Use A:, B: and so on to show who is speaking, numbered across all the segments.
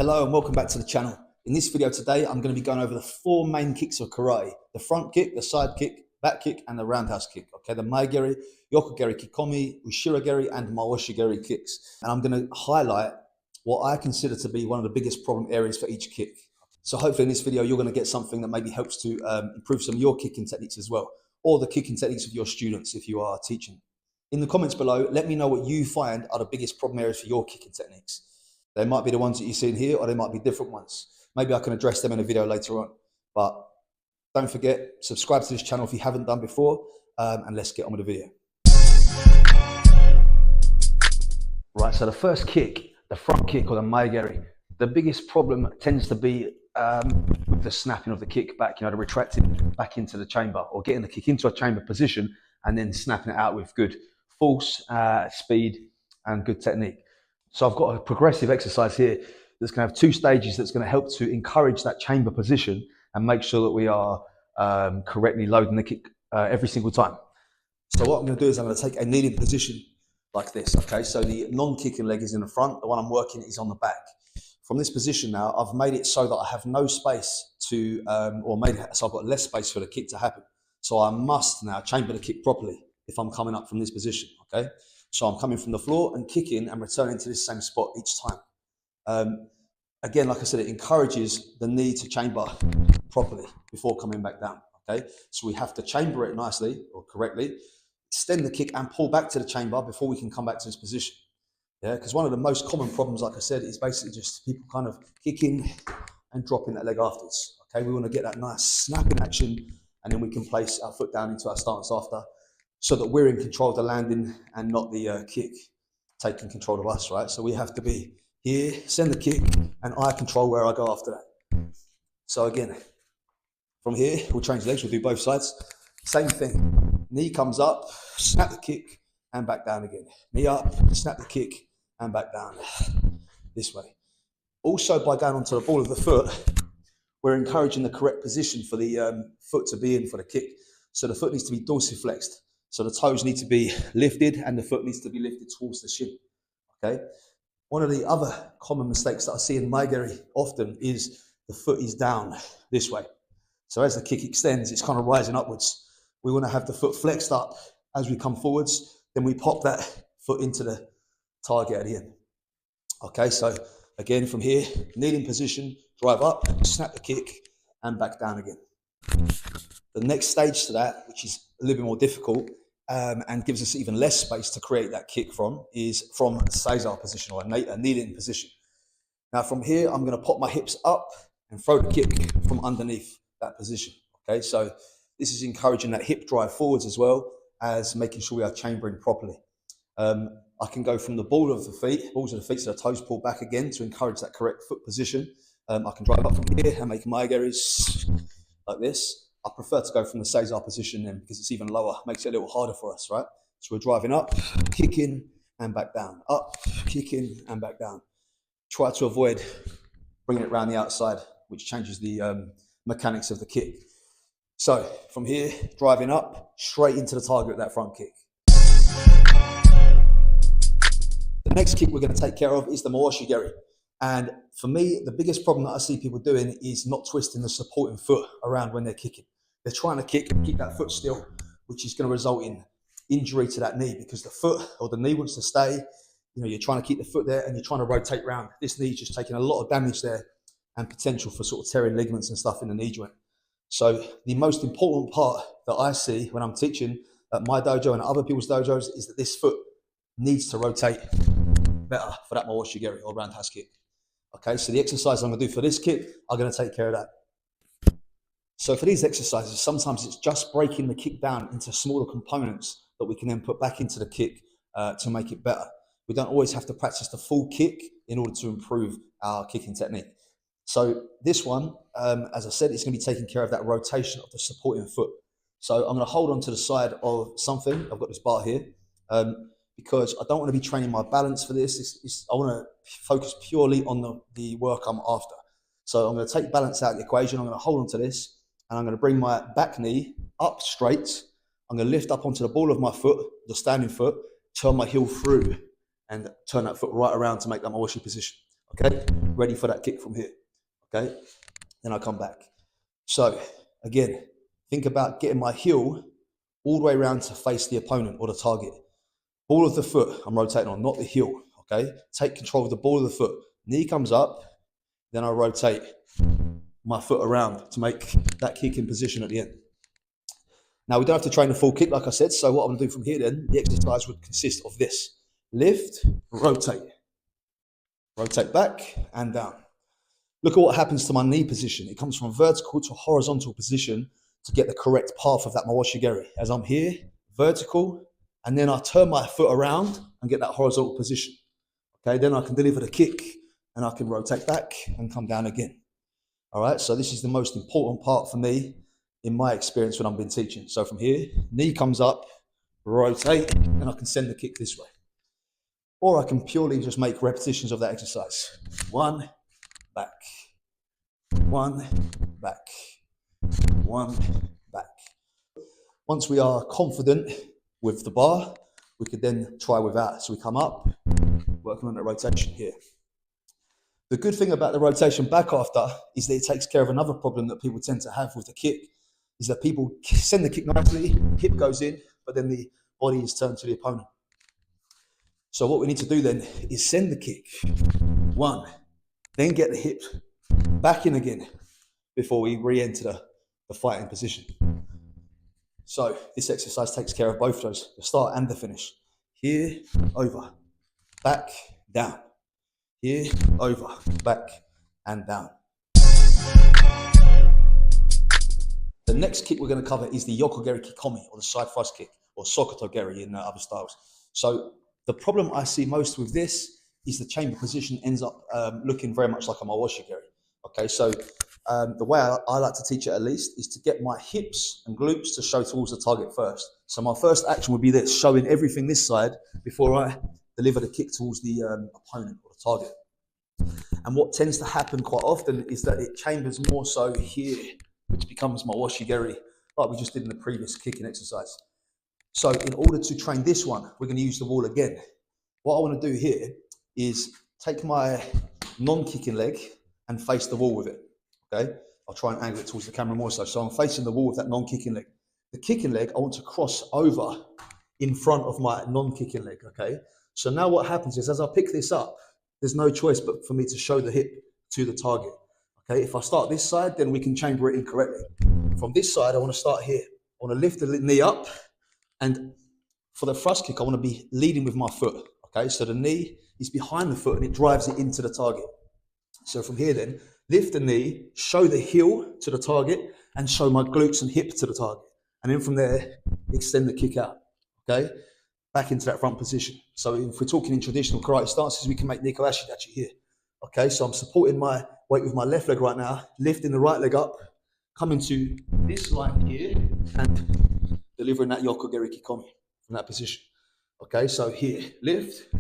A: Hello and welcome back to the channel. In this video today, I'm going to be going over the four main kicks of karate: the front kick, the side kick, back kick, and the roundhouse kick. Okay, the Mae-geri, Yokogeri Kikomi, Ushirogeri, and Maoshigeri kicks. And I'm going to highlight what I consider to be one of the biggest problem areas for each kick. So hopefully in this video, you're going to get something that maybe helps to improve some of your kicking techniques as well, or the kicking techniques of your students if you are teaching. In the comments below, let me know what you find are the biggest problem areas for your kicking techniques. They might be the ones that you see in here, or they might be different ones. Maybe I can address them in a video later on. But don't forget, subscribe to this channel if you haven't done before, and let's get on with the video. Right, so the first kick, the front kick or the Mae-geri, the biggest problem tends to be with the snapping of the kick back, the retracting back into the chamber, or getting the kick into a chamber position and then snapping it out with good force, speed, and good technique. So I've got a progressive exercise here that's going to have two stages that's going to help to encourage that chamber position and make sure that we are correctly loading the kick every single time. So what I'm going to do is I'm going to take a kneeling position like this. Okay, so the non-kicking leg is in the front, the one I'm working is on the back. From this position now, I've made it so that I have no space to, or made it so I've got less space for the kick to happen. So I must now chamber the kick properly if I'm coming up from this position, okay? So I'm coming from the floor and kicking and returning to this same spot each time. Again, like I said, it encourages the knee to chamber properly before coming back down, okay? So we have to chamber it nicely or correctly, extend the kick and pull back to the chamber before we can come back to this position. Yeah, because one of the most common problems, like I said, is basically just people kind of kicking and dropping that leg afterwards, okay? We want to get that nice snapping action, and then we can place our foot down into our stance after, so that we're in control of the landing and not the kick taking control of us, right? So we have to be here, send the kick, and I control where I go after that. So again, from here, we'll change legs, we'll do both sides. Same thing, knee comes up, snap the kick, and back down again. Knee up, snap the kick, and back down, this way. Also, by going onto the ball of the foot, we're encouraging the correct position for the foot to be in for the kick. So the foot needs to be dorsiflexed. So the toes need to be lifted and the foot needs to be lifted towards the shin, okay? One of the other common mistakes that I see in Mae-geri often is the foot is down this way. So as the kick extends, it's kind of rising upwards. We want to have the foot flexed up as we come forwards, then we pop that foot into the target at the end. Okay, so again from here, kneeling position, drive up, snap the kick, and back down again. The next stage to that, which is a little bit more difficult, and gives us even less space to create that kick from, is from a Seiza position or a kneeling position. Now from here, I'm going to pop my hips up and throw the kick from underneath that position. Okay, so this is encouraging that hip drive forwards as well as making sure we are chambering properly. I can go from the balls of the feet, so the toes pull back again to encourage that correct foot position. I can drive up from here and make Mae-geris like this. I prefer to go from the Seiza position then because it's even lower, makes it a little harder for us, right? So we're driving up, kicking and back down, up, kicking and back down. Try to avoid bringing it around the outside, which changes the mechanics of the kick. So from here, driving up, straight into the target of that front kick. The next kick we're going to take care of is the Maoshigeri. And for me, the biggest problem that I see people doing is not twisting the supporting foot around when they're kicking. They're trying to kick and keep that foot still, which is going to result in injury to that knee because the foot or the knee wants to stay. You're trying to keep the foot there and you're trying to rotate around. This knee's just taking a lot of damage there and potential for sort of tearing ligaments and stuff in the knee joint. So the most important part that I see when I'm teaching at my dojo and other people's dojos is that this foot needs to rotate better for that Maoshigeri or roundhouse kick. Okay, so the exercise I'm going to do for this kick are going to take care of that. So for these exercises, sometimes it's just breaking the kick down into smaller components that we can then put back into the kick to make it better. We don't always have to practice the full kick in order to improve our kicking technique. So this one, as I said, it's going to be taking care of that rotation of the supporting foot. So I'm going to hold on to the side of something. I've got this bar here. Because I don't want to be training my balance for this. I want to focus purely on the work I'm after. So I'm going to take balance out of the equation. I'm going to hold on to this and I'm going to bring my back knee up straight. I'm going to lift up onto the ball of my foot, the standing foot, turn my heel through and turn that foot right around to make that Maoshi position.
B: Okay, ready for that kick from here. Okay, then I come back. So again, think about getting my heel all the way around to face the opponent or the target. Ball of the foot, I'm rotating on, not the heel. Okay, take control of the ball of the foot. Knee comes up, then I rotate my foot around to make that kick in position at the end. Now, we don't have to train the full kick, like I said, so what I'm going to do from here then, the exercise would consist of this. Lift, rotate back and down. Look at what happens to my knee position. It comes from a vertical to a horizontal position to get the correct path of that mawashi-geri. As I'm here, vertical, and then I turn my foot around and get that horizontal position. Okay, then I can deliver the kick and I can rotate back and come down again. All right, so this is the most important part for me in my experience when I've been teaching. So from here, knee comes up, rotate, and I can send the kick this way. Or I can purely just make repetitions of that exercise. 1, back, 1, back, 1, back. Once we are confident with the bar, we could then try without. So we come up, working on that rotation here. The good thing about the rotation back after is that it takes care of another problem that people tend to have with the kick, is that people send the kick nicely, hip goes in, but then the body is turned to the opponent. So what we need to do then is send the kick, 1, then get the hip back in again before we re-enter the fighting position. So this exercise takes care of both of those, the start and the finish. Here, over, back, down. Here, over, back, and down. The next kick we're going to cover is the Yokogeri Kikomi, or the side thrust kick, or Sokoto-geri in other styles. So the problem I see most with this is the chamber position ends up looking very much like a mawashi-geri. Okay, so the way I like to teach it at least is to get my hips and glutes to show towards the target first. So my first action would be this, showing everything this side before I deliver the kick towards the opponent or the target. And what tends to happen quite often is that it chambers more so here, which becomes mawashi-geri, like we just did in the previous kicking exercise. So in order to train this one, we're going to use the wall again. What I want to do here is take my non-kicking leg and face the wall with it, okay? I'll try and angle it towards the camera more so. So I'm facing the wall with that non-kicking leg. The kicking leg, I want to cross over in front of my non-kicking leg, okay? So now what happens is, as I pick this up, there's no choice but for me to show the hip to the target, okay? If I start this side, then we can chamber it incorrectly. From this side, I want to start here. I want to lift the knee up, and for the thrust kick, I want to be leading with my foot, okay? So the knee is behind the foot and it drives it into the target. So from here then, lift the knee, show the heel to the target, and show my glutes and hip to the target. And then from there, extend the kick out, okay? Back into that front position. So if we're talking in traditional karate stances, we can make Niko Ashidachi here. Okay, so I'm supporting my weight with my left leg right now, lifting the right leg up, coming to this line here, and delivering that Yokogeri Kikomi from that position. Okay, so here, lift,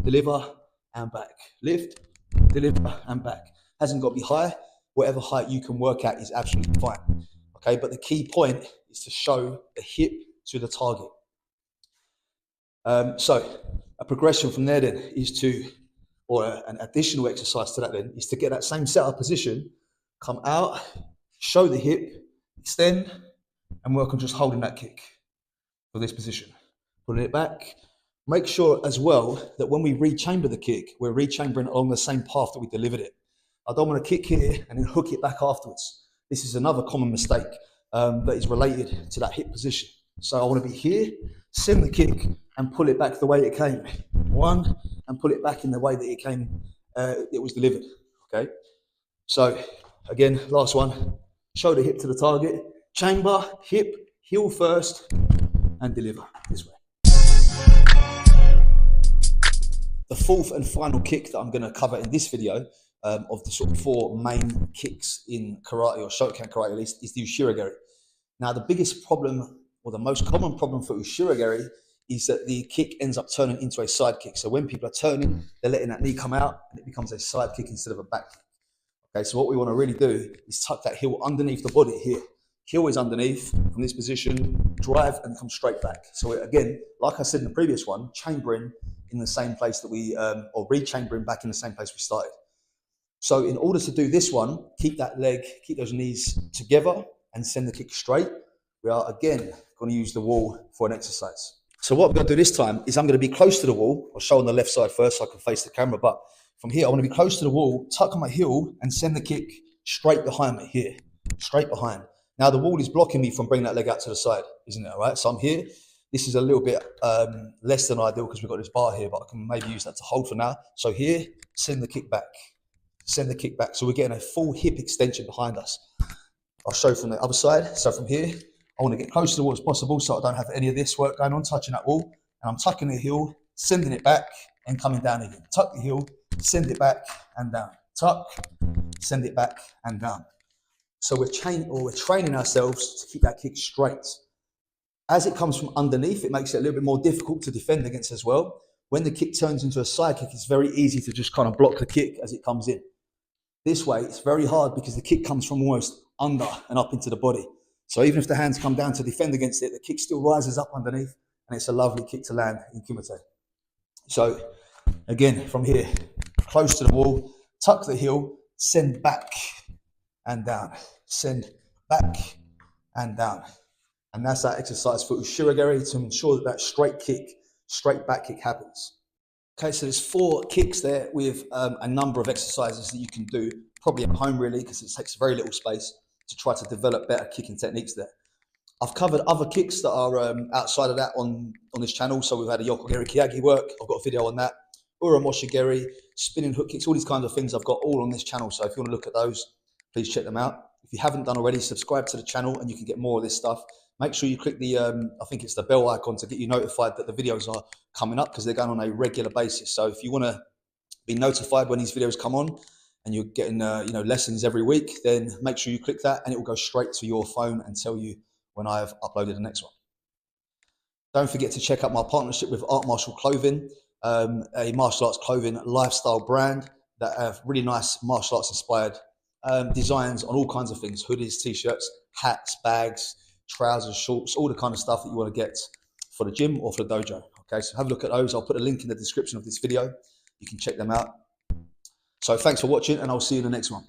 B: deliver, and back. Lift, deliver, and back. Hasn't got to be high. Whatever height you can work at is absolutely fine. Okay, but the key point is to show the hip to the target. So a progression from there then is to, or an additional exercise to that then, is to get that same setup position, come out, show the hip, extend, and work on just holding that kick for this position. Pulling it back. Make sure as well that when we rechamber the kick, we're rechambering along the same path that we delivered it. I don't want to kick here and then hook it back afterwards. This is another common mistake that is related to that hip position. So I want to be here, send the kick, and pull it back the way it came. 1, and pull it back in the way that it came, it was delivered, okay? So, again, last one, show the hip to the target, chamber, hip, heel first, and deliver this way. The fourth and final kick that I'm going to cover in this video, of the sort of 4 main kicks in karate, or Shotokan karate at least, is the Ushirageri. Now, the biggest problem, or the most common problem for Ushirageri, is that the kick ends up turning into a side kick. So when people are turning, they're letting that knee come out and it becomes a side kick instead of a back kick. Okay, so what we want to really do is tuck that heel underneath the body here. Heel is underneath from this position, drive and come straight back. So again, like I said in the previous one, chambering in the same place that we, or re-chambering back in the same place we started. So in order to do this one, keep that leg, keep those knees together and send the kick straight. We are again going to use the wall for an exercise. So what I'm going to do this time is I'm going to be close to the wall. I'll show on the left side first so I can face the camera. But from here, I want to be close to the wall, tuck my heel and send the kick straight behind me here, straight behind. Now the wall is blocking me from bringing that leg out to the side, isn't it? All right. So I'm here. This is a little bit less than ideal because we've got this bar here, but I can maybe use that to hold for now. So here, send the kick back. Send the kick back. So we're getting a full hip extension behind us. I'll show from the other side. So from here, I want to get close to the wall as possible so I don't have any of this work going on, touching that wall. And I'm tucking the heel, sending it back and coming down again. Tuck the heel, send it back and down. Tuck, send it back and down. So we're training ourselves to keep that kick straight. As it comes from underneath, it makes it a little bit more difficult to defend against as well. When the kick turns into a side kick, it's very easy to just kind of block the kick as it comes in. This way, it's very hard because the kick comes from almost under and up into the body. So even if the hands come down to defend against it, the kick still rises up underneath and it's a lovely kick to land in Kumite. So again, from here, close to the wall, tuck the heel, send back and down, send back and down. And that's that exercise for Ushirageri to ensure that that straight kick, straight back kick happens. Okay, so there's 4 kicks there with a number of exercises that you can do, probably at home really, because it takes very little space to try to develop better kicking techniques there. I've covered other kicks that are outside of that on this channel. So we've had a Yokogeri Kiyagi work. I've got a video on that. Uramoshigeri, spinning hook kicks, all these kinds of things I've got all on this channel. So if you want to look at those, please check them out. If you haven't done already, subscribe to the channel and you can get more of this stuff. Make sure you click the, I think it's the bell icon to get you notified that the videos are coming up because they're going on a regular basis. So if you want to be notified when these videos come on and you're getting lessons every week, then make sure you click that and it will go straight to your phone and tell you when I have uploaded the next one. Don't forget to check out my partnership with Art Martial Clothing, a martial arts clothing lifestyle brand that have really nice martial arts inspired designs on all kinds of things: hoodies, t-shirts, hats, bags, trousers, shorts, all the kind of stuff that you want to get for the gym or for the dojo. Okay, so have a look at those. I'll put a link in the description of this video. You can check them out. So thanks for watching and I'll see you in the next one.